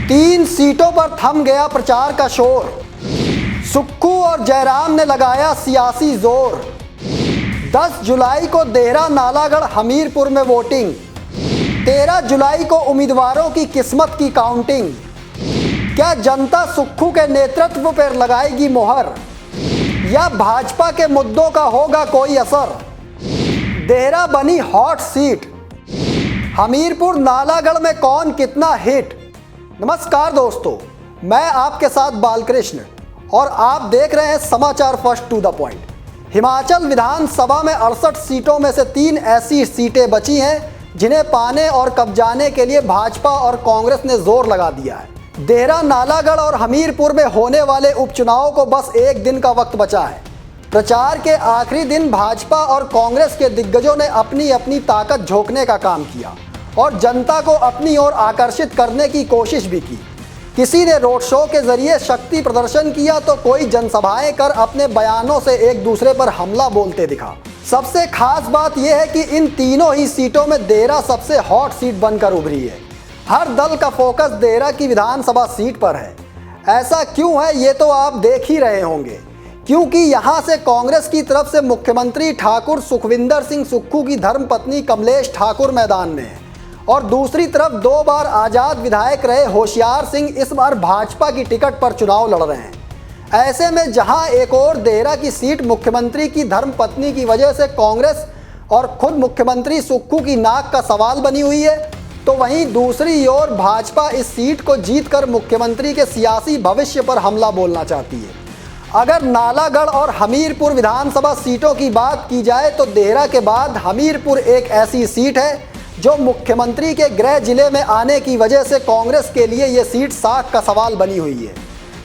3 सीटों पर थम गया प्रचार का शोर। सुक्खू और जयराम ने लगाया सियासी जोर। 10 जुलाई को देहरा, नालागढ़, हमीरपुर में वोटिंग। 13 जुलाई को उम्मीदवारों की किस्मत की काउंटिंग। क्या जनता सुक्खू के नेतृत्व पर लगाएगी मोहर, या भाजपा के मुद्दों का होगा कोई असर? देहरा बनी हॉट सीट, हमीरपुर नालागढ़ में कौन कितना हिट। नमस्कार दोस्तों, मैं आपके साथ बालकृष्ण और आप देख रहे हैं समाचार first to the point. Himachal विधानसभा में 68 सीटों में से 3 ऐसी सीटें बची हैं जिन्हें पाने और कब्जाने के लिए भाजपा और कांग्रेस ने जोर लगा दिया है। देहरा, नालागढ़ और हमीरपुर में होने वाले उपचुनाव को बस एक दिन का वक्त बचा है। प्रचार के आखिरी दिन भाजपा और कांग्रेस के दिग्गजों ने अपनी अपनी ताकत झोंकने का काम किया और जनता को अपनी ओर आकर्षित करने की कोशिश भी की। किसी ने रोड शो के जरिए शक्ति प्रदर्शन किया तो कोई जनसभाएं कर अपने बयानों से एक दूसरे पर हमला बोलते दिखा। सबसे खास बात यह है कि इन तीनों ही सीटों में देहरा सबसे हॉट सीट बनकर उभरी है। हर दल का फोकस देहरा की विधानसभा सीट पर है। ऐसा क्यों है ये तो आप देख ही रहे होंगे, क्योंकि यहाँ से कांग्रेस की तरफ से मुख्यमंत्री ठाकुर सुखविंदर सिंह सुक्खू की धर्मपत्नी कमलेश ठाकुर मैदान में है और दूसरी तरफ 2 बार आज़ाद विधायक रहे होशियार सिंह इस बार भाजपा की टिकट पर चुनाव लड़ रहे हैं। ऐसे में जहां एक और देहरा की सीट मुख्यमंत्री की धर्मपत्नी की वजह से कांग्रेस और खुद मुख्यमंत्री सुक्खू की नाक का सवाल बनी हुई है, तो वहीं दूसरी ओर भाजपा इस सीट को जीतकर मुख्यमंत्री के सियासी भविष्य पर हमला बोलना चाहती है। अगर नालागढ़ और हमीरपुर विधानसभा सीटों की बात की जाए तो देहरा के बाद हमीरपुर एक ऐसी सीट है जो मुख्यमंत्री के गृह जिले में आने की वजह से कांग्रेस के लिए ये सीट साख का सवाल बनी हुई है।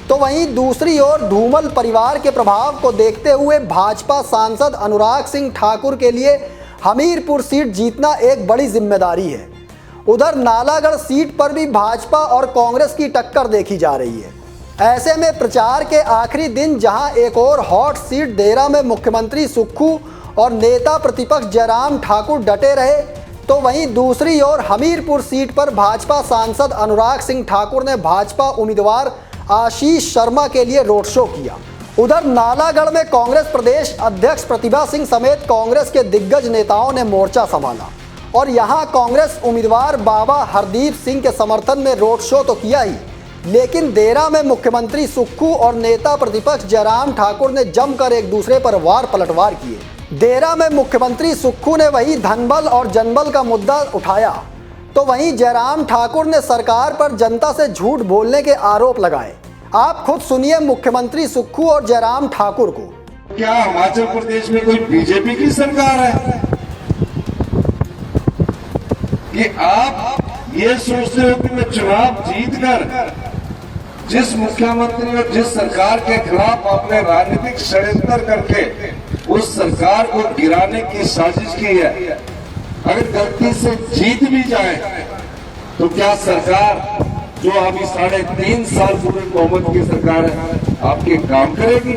तो वहीं दूसरी ओर धूमल परिवार के प्रभाव को देखते हुए भाजपा सांसद अनुराग सिंह ठाकुर के लिए हमीरपुर सीट जीतना एक बड़ी जिम्मेदारी है। उधर नालागढ़ सीट पर भी भाजपा और कांग्रेस की टक्कर देखी जा रही है। ऐसे में प्रचार के आखिरी दिन जहां एक और हॉट सीट देहरा में मुख्यमंत्री सुक्खू और नेता प्रतिपक्ष जयराम ठाकुर डटे रहे, तो वहीं दूसरी ओर हमीरपुर सीट पर भाजपा सांसद अनुराग सिंह ठाकुर ने भाजपा उम्मीदवार आशीष शर्मा के लिए रोड शो किया। उधर नालागढ़ में कांग्रेस प्रदेश अध्यक्ष प्रतिभा सिंह समेत कांग्रेस के दिग्गज नेताओं ने मोर्चा संभाला और यहां कांग्रेस उम्मीदवार बाबा हरदीप सिंह के समर्थन में रोड शो तो किया ही, लेकिन देहरा में मुख्यमंत्री सुक्खू और नेता प्रतिपक्ष जयराम ठाकुर ने जमकर एक दूसरे पर वार पलटवार किए। देहरा में मुख्यमंत्री सुक्खू ने वही धनबल और जनबल का मुद्दा उठाया, तो वहीं जयराम ठाकुर ने सरकार पर जनता से झूठ बोलने के आरोप लगाए। आप खुद सुनिए मुख्यमंत्री सुक्खू और जयराम ठाकुर को। क्या हिमाचल प्रदेश में कोई बीजेपी की सरकार है कि आप ये सोचते हो कि मैं चुनाव जीतकर जिस मुख्यमंत्री और जिस सरकार के खिलाफ आपने राजनीतिक षड्यंत्र करके उस सरकार को गिराने की साजिश की है, अगर गलती से जीत भी जाए तो क्या सरकार जो अभी 3.5 साल पूरे बहुमत की सरकार है आपके काम करेगी?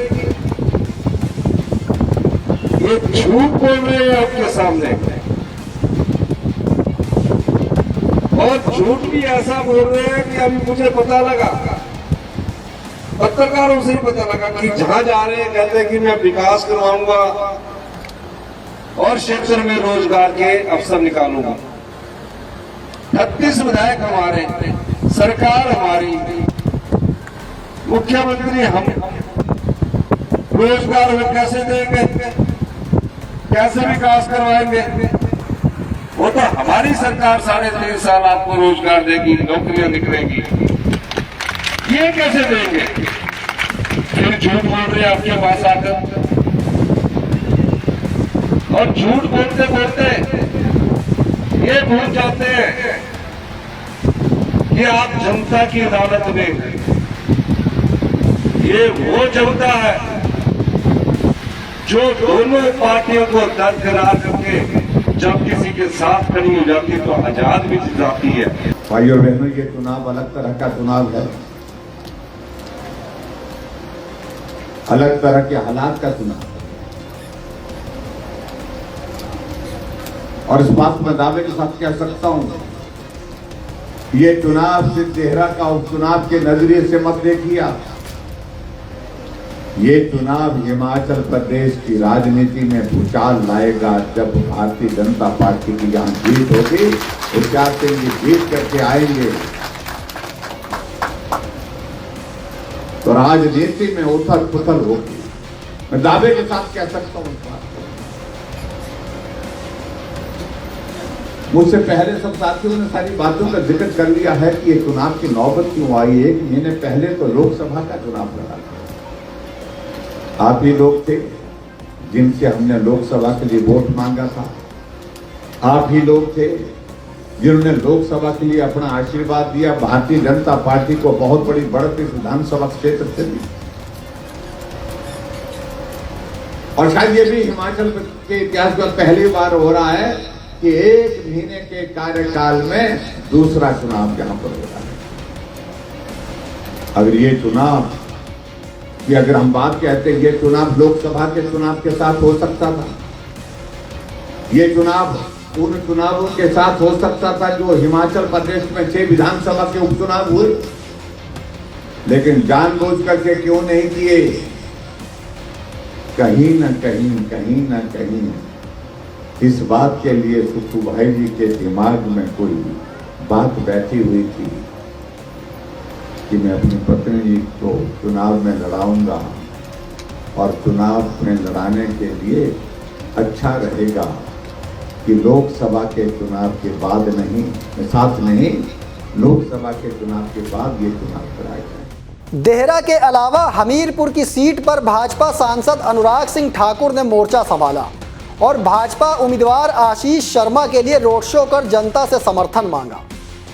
ये झूठ बोल रहे हैं आपके सामने और झूठ भी ऐसा बोल रहे हैं कि अभी मुझे पता लगा, पत्रकारों से ही पता लगा कि जहां जा रहे हैं कहते हैं कि मैं विकास करवाऊंगा और क्षेत्र में रोजगार के अवसर निकालूंगा। 36 विधायक हमारे, सरकार हमारी, मुख्यमंत्री हम, रोजगार में कैसे देंगे, कैसे विकास करवाएंगे? वो तो हमारी सरकार 3.5 साल आपको रोजगार देगी, नौकरियां निकलेंगी, ये कैसे देंगे? फिर झूठ बोल रहे आपके पास आकर और झूठ बोलते बोलते ये भूल जाते हैं कि आप जनता की अदालत में, ये वो जनता है जो दोनों पार्टियों को दरकिनार करके जब किसी के साथ खड़ी हो जाती है तो आजाद भी जाती है। भाइयों बहनों, ये चुनाव अलग तरह का चुनाव है, अलग तरह के हालात का चुनाव, और इस बात में दावे के साथ कह सकता हूं ये चुनाव सिर्फ देहरा का उपचुनाव के नजरिए से मत देखिए आप। ये चुनाव हिमाचल प्रदेश की राजनीति में भूचाल लाएगा। जब भारतीय जनता पार्टी की यहाँ जीत होगी, विचार सिंह जी जीत करके आएंगे तो राजनीति में उथल पुथल होगी। मैं दावे के साथ कह सकता हूं इस बात को। मुझसे पहले सब साथियों ने सारी बातों का जिक्र कर लिया है कि ये चुनाव की नौबत क्यों आई है। कि मैंने पहले तो लोकसभा का चुनाव लड़ा था। आप ही लोग थे जिनसे हमने लोकसभा के लिए वोट मांगा था। आप ही लोग थे जिन्होंने लोकसभा के लिए अपना आशीर्वाद दिया। भारतीय जनता पार्टी को बहुत बड़ी बढ़त इस विधानसभा क्षेत्र से दी। और शायद ये भी हिमाचल के इतिहास में पहली बार हो रहा है कि 1 महीने के कार्यकाल में दूसरा चुनाव यहां पर हो रहा है। अगर ये चुनाव कि अगर हम बात कहते हैं ये चुनाव लोकसभा के चुनाव के साथ हो सकता था, ये चुनाव उन चुनावों के साथ हो सकता था जो हिमाचल प्रदेश में 6 विधानसभा के उपचुनाव हुए, लेकिन जानबूझ करके क्यों नहीं किए। कहीं न कहीं इस बात के लिए सुक्खू भाई जी के दिमाग में कोई बात बैठी हुई थी कि मैं अपनी पत्नी जी को चुनाव में लड़ाऊंगा और चुनाव में लड़ाने के लिए अच्छा रहेगा कि लोकसभा के चुनाव के बाद नहीं, लोकसभा के चुनाव के बाद ये चुनाव कराए जाए। देहरा के अलावा हमीरपुर की सीट पर भाजपा सांसद अनुराग सिंह ठाकुर ने मोर्चा संभाला और भाजपा उम्मीदवार आशीष शर्मा के लिए रोड शो कर जनता से समर्थन मांगा।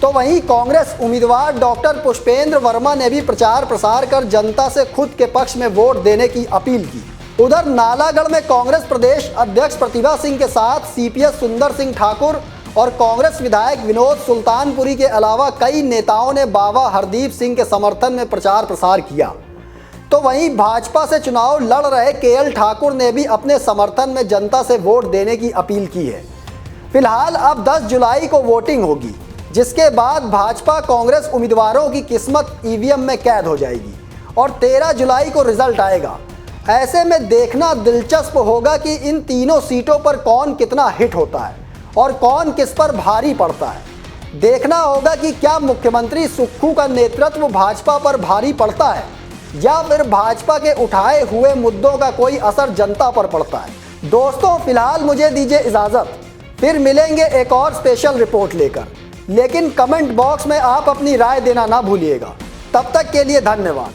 तो वहीं कांग्रेस उम्मीदवार डॉक्टर पुष्पेंद्र वर्मा ने भी प्रचार प्रसार कर जनता से खुद के पक्ष में वोट देने की अपील की। उधर नालागढ़ में कांग्रेस प्रदेश अध्यक्ष प्रतिभा सिंह के साथ सीपीएस सुंदर सिंह ठाकुर और कांग्रेस विधायक विनोद सुल्तानपुरी के अलावा कई नेताओं ने बाबा हरदीप सिंह के समर्थन में प्रचार प्रसार किया। तो वहीं भाजपा से चुनाव लड़ रहे केएल ठाकुर ने भी अपने समर्थन में जनता से वोट देने की अपील की है। फिलहाल अब 10 जुलाई को वोटिंग होगी, जिसके बाद भाजपा कांग्रेस उम्मीदवारों की किस्मत ईवीएम में कैद हो जाएगी और 13 जुलाई को रिजल्ट आएगा। ऐसे में देखना दिलचस्प होगा कि इन तीनों सीटों पर कौन कितना हिट होता है और कौन किस पर भारी पड़ता है। देखना होगा कि क्या मुख्यमंत्री सुक्खू का नेतृत्व भाजपा पर भारी पड़ता है या फिर भाजपा के उठाए हुए मुद्दों का कोई असर जनता पर पड़ता है। दोस्तों, फिलहाल मुझे दीजिए इजाज़त, फिर मिलेंगे एक और स्पेशल रिपोर्ट लेकर। लेकिन कमेंट बॉक्स में आप अपनी राय देना ना भूलिएगा। तब तक के लिए धन्यवाद।